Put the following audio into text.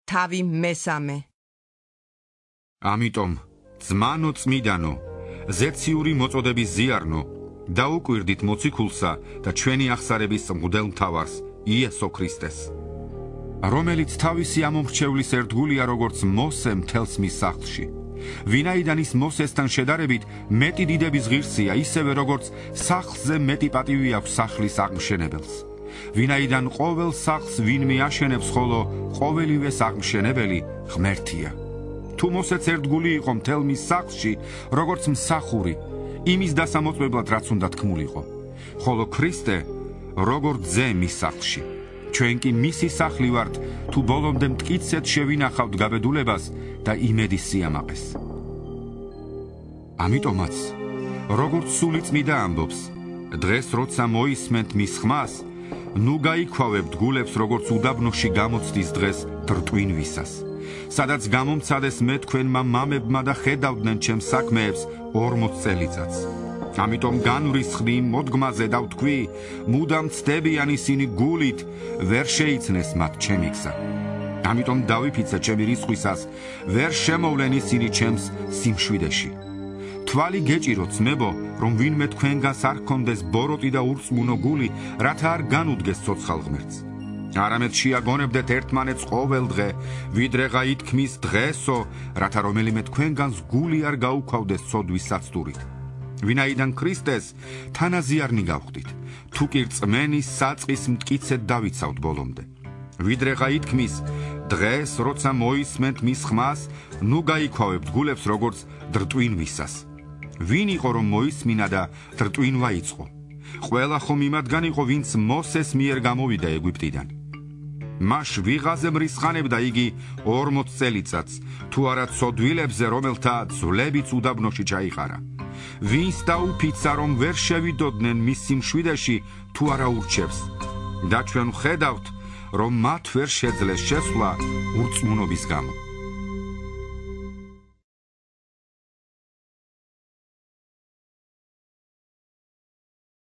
თავი მესამე. ამიტომ ძმანო წმიდანო, ზეციური მოწოდების ზიარნო, დაუკვირდით მოციქულსა და ჩვენი აღსარების მღვდელ მთავარს იესო ქრისტეს, რომელიც თავისი ამომრჩევლის ერთგულია როგორც მოსე მთელს მის სახლში. ვინაიდან ის მოსესთან შედარებით მეტი დიდების ღირსია, ისევე როგორც სახლზე მეტი პატივი აქვს სახლის აღმშენებელს. ვინაიდან ყოველ სახლს ვინმე აშენებს, ხოლო ყოველივეს აღმშენებელი ღმერთია. თუ მოსეც ერთგული იყო მთელ მის სახლში, როგორც მსახური, იმის დასამოწმებლად რაც უნდა თქმულიყო, ხოლო ქრისტე როგორც ძე მის სახლში. ჩვენ კი მისი სახლი ვართ, თუ ბოლომდე მტკიცედ შევინახავთ გაბედულებას და იმედის სიამაყეს. ამიტომაც, როგორც სული წმიდა ამბობს, დღეს როცა მოისმენთ მის ხმას, ნუ გაიქვავებთ გულებს, როგორც უდაბნოში გამოცდის დღეს დრტვინვისას, სადაც გამომცადეს მე თქვენმა მამებმა და ხედავდნენ ჩემს საქმეებს 40 წელიწადს. ამიტომ განვრისხდი იმ მოდგმაზე და ვთქვი, მუდამ ცდებიან ისინი გულით, ვერ შეიცნეს მათ ჩემი გზა. ამიტომ დავიფიცე ჩემი რისხვისას, ვერ შემოვლენ ისინი ჩემს სიმშვიდეში. თვალი გეჭიროთ ძმებო, რომ ვინმე თქვენგანს არ ჰქონდეს ბოროტი და ურწმუნო გული, რათა არ განუდგეს ცოცხალ ღმერთს. არამედ შეაგონებდეთ ერთმანეთს ყოველ დღე, ვიდრეღა ითქმის დღესო, რათა რომელიმე თქვენგანს გული არ გაუქვავდეს ცოდვის საცდურით. ვინაიდან ქრისტეს თანაზიარნი გავხდით, თუ კი რწმენის საწყის მტკიცედ დავიცავთ ბოლომდე. ვიდრეღა ითქმის, დღეს როცა მოისმენთ მის ხმას, ნუ გაიქვავებთ გულებს როგორც დრტვინვისას. ვინ იყო რომ მოისმინა და დრტვინვა იწყო? ყველა ხომ იმადგან იყო, ვინც მოსეს მიერ გამოვიდა ეგვიპტიდან. მას ვიღაზე მრისხანებდა იგი 40 წელიწადს, თუ არა ცოდვილებზე, რომელთა ძვლებიც უდაბნოში ჩაიყარა. ვინც დაუფიცა, რომ ვერ შევიდოდნენ მის სიმშვიდეში, თუ არა ურჩევს. და ჩვენ ხედავთ, რომ მათ ვერ შეძლეს შესვლა ურწმუნობის გამო.